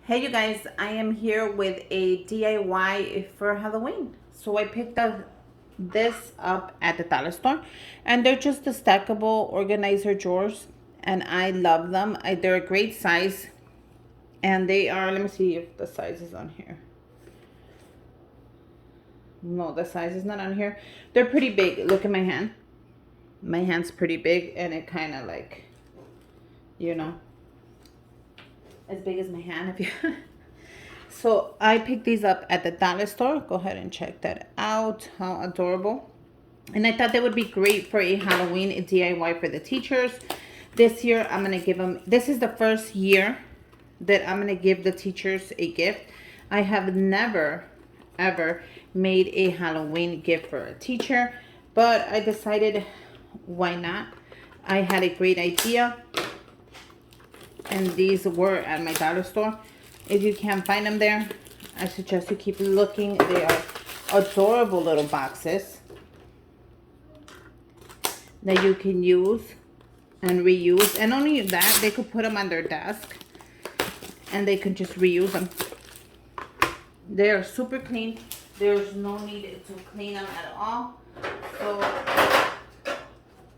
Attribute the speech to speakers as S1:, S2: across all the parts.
S1: Hey you guys, I am here with a DIY for Halloween. So I picked up this up at the dollar store, and they're just the stackable organizer drawers, and I love them. They're a great size, and they are, let me see if the size is on here. No, the size is not on here. They're pretty big. Look at my hand. My hand's pretty big, and it kind of like, you know, as big as my hand if you So I picked these up at the dollar store. Go ahead and check that out. How adorable. And I thought they would be great for a Halloween DIY for the teachers. This year, I'm going to give them, this is the first year that I'm going to give the teachers a gift. I have never, ever made a Halloween gift for a teacher, but I decided, why not? I had a great idea, and these were at my dollar store. If you can't find them there, I suggest you keep looking. They are adorable little boxes that you can use and reuse. And only that, they could put them on their desk and they can just reuse them. They are super clean. There's no need to clean them at all. So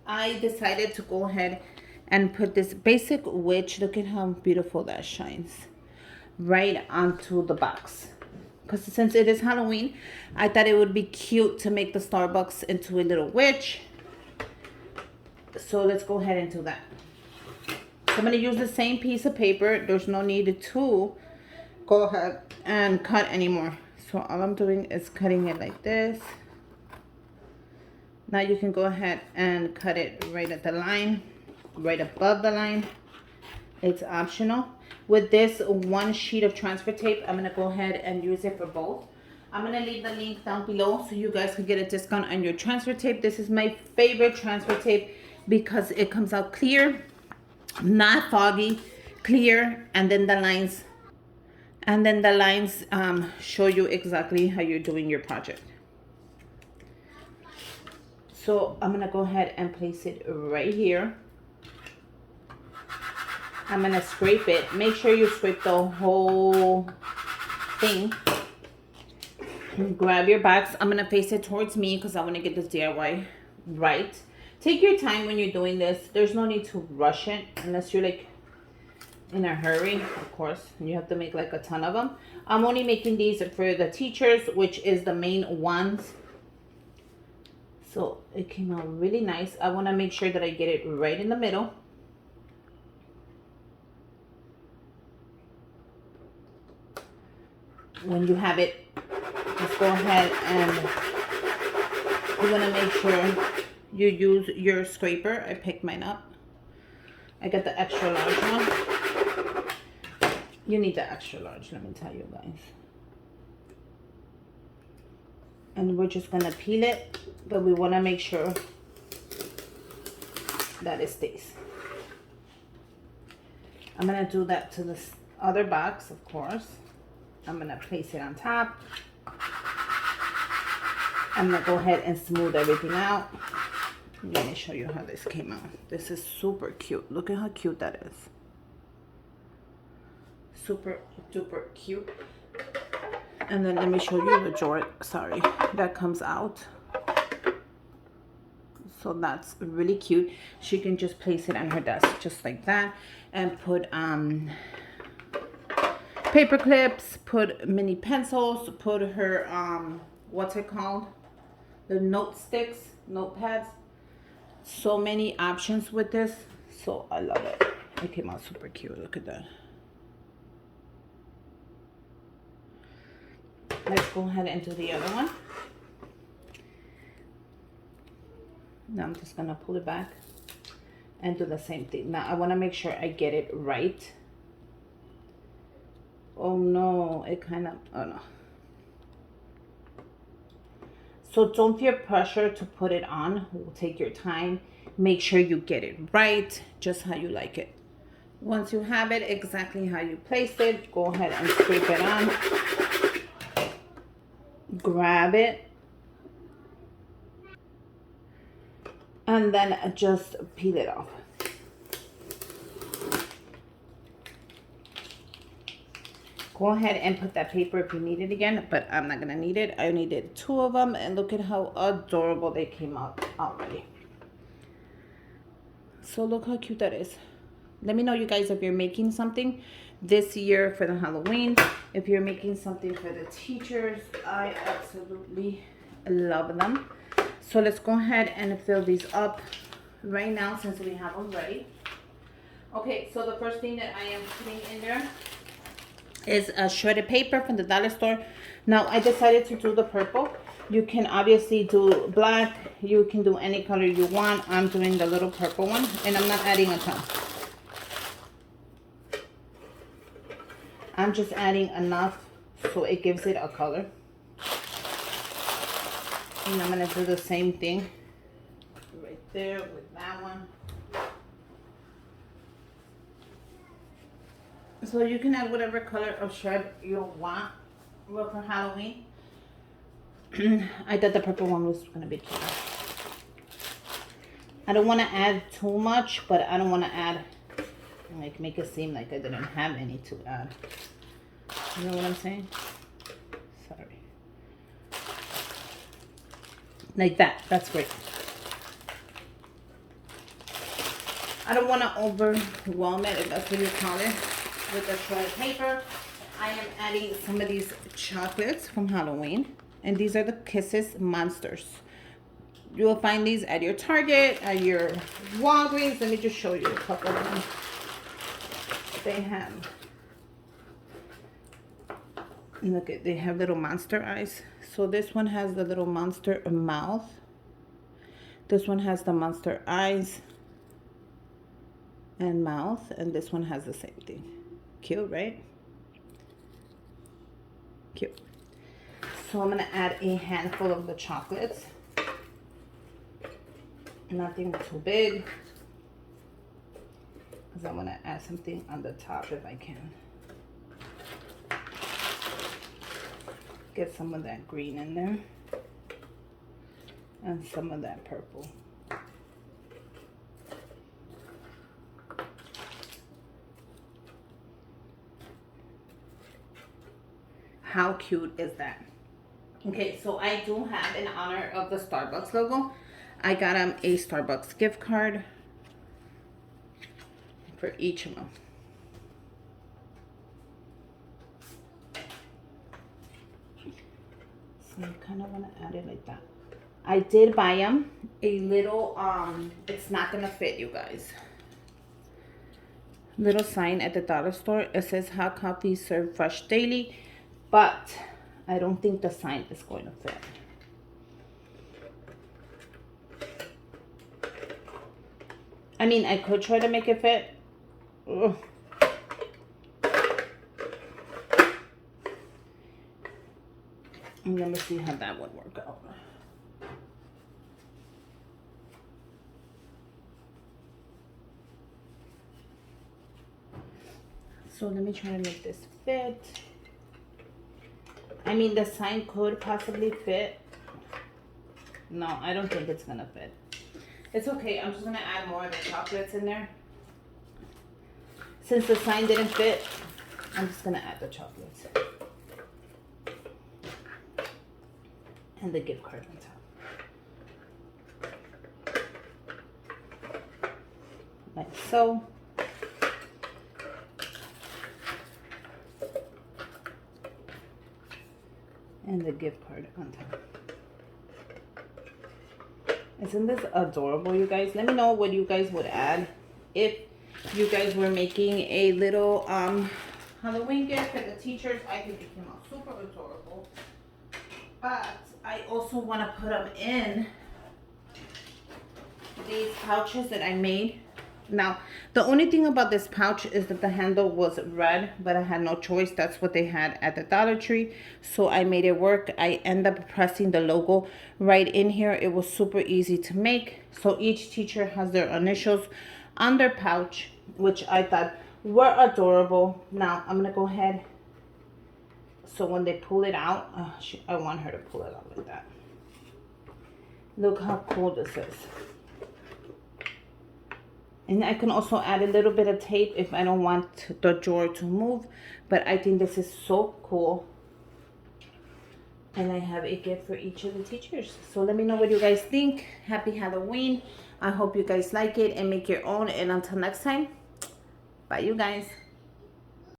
S1: I decided to go ahead and put this basic witch. Look at how beautiful that shines right onto the box, because since it is Halloween, I thought it would be cute to make the Starbucks into a little witch. So let's go ahead and do that. So I'm going to use the same piece of paper. There's no need to go ahead and cut anymore. So all I'm doing is cutting it like this. Now you can go ahead and cut it right at the line, right above the line. It's optional. With this one sheet of transfer tape, I'm going to go ahead and use it for both. I'm going to leave the link down below so you guys can get a discount on your transfer tape. This is my favorite transfer tape because it comes out clear, not foggy, clear, and then the lines show you exactly how you're doing your project. So I'm going to go ahead and place it right here. I'm going to scrape it. Make sure you scrape the whole thing. Grab your box. I'm going to face it towards me because I want to get this DIY right. Take your time when you're doing this. There's no need to rush it unless you're like in a hurry, of course. You have to make like a ton of them. I'm only making these for the teachers, which is the main ones. So it came out really nice. I want to make sure that I get it right in the middle. When you have it, just go ahead and you want to make sure you use your scraper. I picked mine up. I got the extra large one. You need the extra large, let me tell you guys. And we're just going to peel it, but we want to make sure that it stays. I'm going to do that to this other box, of course. I'm going to place it on top. I'm going to go ahead and smooth everything out. Let me show you how this came out. This is super cute. Look at how cute that is. Super duper cute. And then let me show you the drawer, sorry, that comes out. So that's really cute. She can just place it on her desk just like that and put paper clips, put mini pencils, put her what's it called, the note sticks, notepads. So many options with this, so I love it. It came out super cute. Look at that. Let's go ahead and do the other one. Now I'm just gonna pull it back and do the same thing. Now I want to make sure I get it right. Oh no, it kind of, oh no. So don't feel pressure to put it on. Take your time. Make sure you get it right, just how you like it. Once you have it exactly how you placed it, go ahead and scrape it on. Grab it. And then just peel it off. Go ahead and put that paper if you need it again, but I'm not gonna need it. I needed 2 of them, and look at how adorable they came out already. So look how cute that is. Let me know, you guys, if you're making something this year for the Halloween. If you're making something for the teachers, I absolutely love them. So let's go ahead and fill these up right now since we have them ready. Okay, so the first thing that I am putting in there is a shredded paper from the dollar store. Now I decided to do the purple. You can obviously do black, you can do any color you want. I'm doing the little purple one, and I'm not adding a ton. I'm just adding enough so it gives it a color. And I'm gonna do the same thing right there with that one. So you can add whatever color of shred you want for Halloween. I thought the purple one was gonna be cute. I don't want to add too much, but I don't want to add, like, make it seem like I didn't have any to add. You know what I'm saying? Sorry. Like that. That's great. I don't want to overwhelm it, if that's what you call it, with the shredded paper. I am adding some of these chocolates from Halloween. And these are the Kisses Monsters. You will find these at your Target, at your Walgreens. Let me just show you a couple of them. They have, look at, they have little monster eyes. So this one has the little monster mouth. This one has the monster eyes and mouth. And this one has the same thing. Cute, right? Cute. So I'm going to add a handful of the chocolates. Nothing too big, because I want to add something on the top if I can. Get some of that green in there. And some of that purple. How cute is that? Okay, so I do have, in honor of the Starbucks logo, I got them a Starbucks gift card for each of them. So I kind of want to add it like that. I did buy them a little, it's not going to fit, you guys. Little sign at the dollar store. It says hot coffee served fresh daily, but I don't think the sign is going to fit. I mean, I could try to make it fit. Ugh. And let me see how that would work out. So let me try to make this fit. I mean, the sign could possibly fit. No, I don't think it's gonna fit. It's okay, I'm just gonna add more of the chocolates in there. Since the sign didn't fit, I'm just gonna add the chocolates. And the gift card on top. Like so. And the gift card on top. Isn't this adorable, you guys? Let me know what you guys would add if you guys were making a little Halloween gift for the teachers. I think it came out super adorable. But I also want to put them in these pouches that I made. Now, the only thing about this pouch is that the handle was red, but I had no choice. That's what they had at the Dollar Tree. So I made it work. I ended up pressing the logo right in here. It was super easy to make. So each teacher has their initials on their pouch, which I thought were adorable. Now, I'm going to go ahead. So when they pull it out, I want her to pull it out like that. Look how cool this is. And I can also add a little bit of tape if I don't want the drawer to move. But I think this is so cool. And I have a gift for each of the teachers. So let me know what you guys think. Happy Halloween. I hope you guys like it and make your own. And until next time, bye you guys.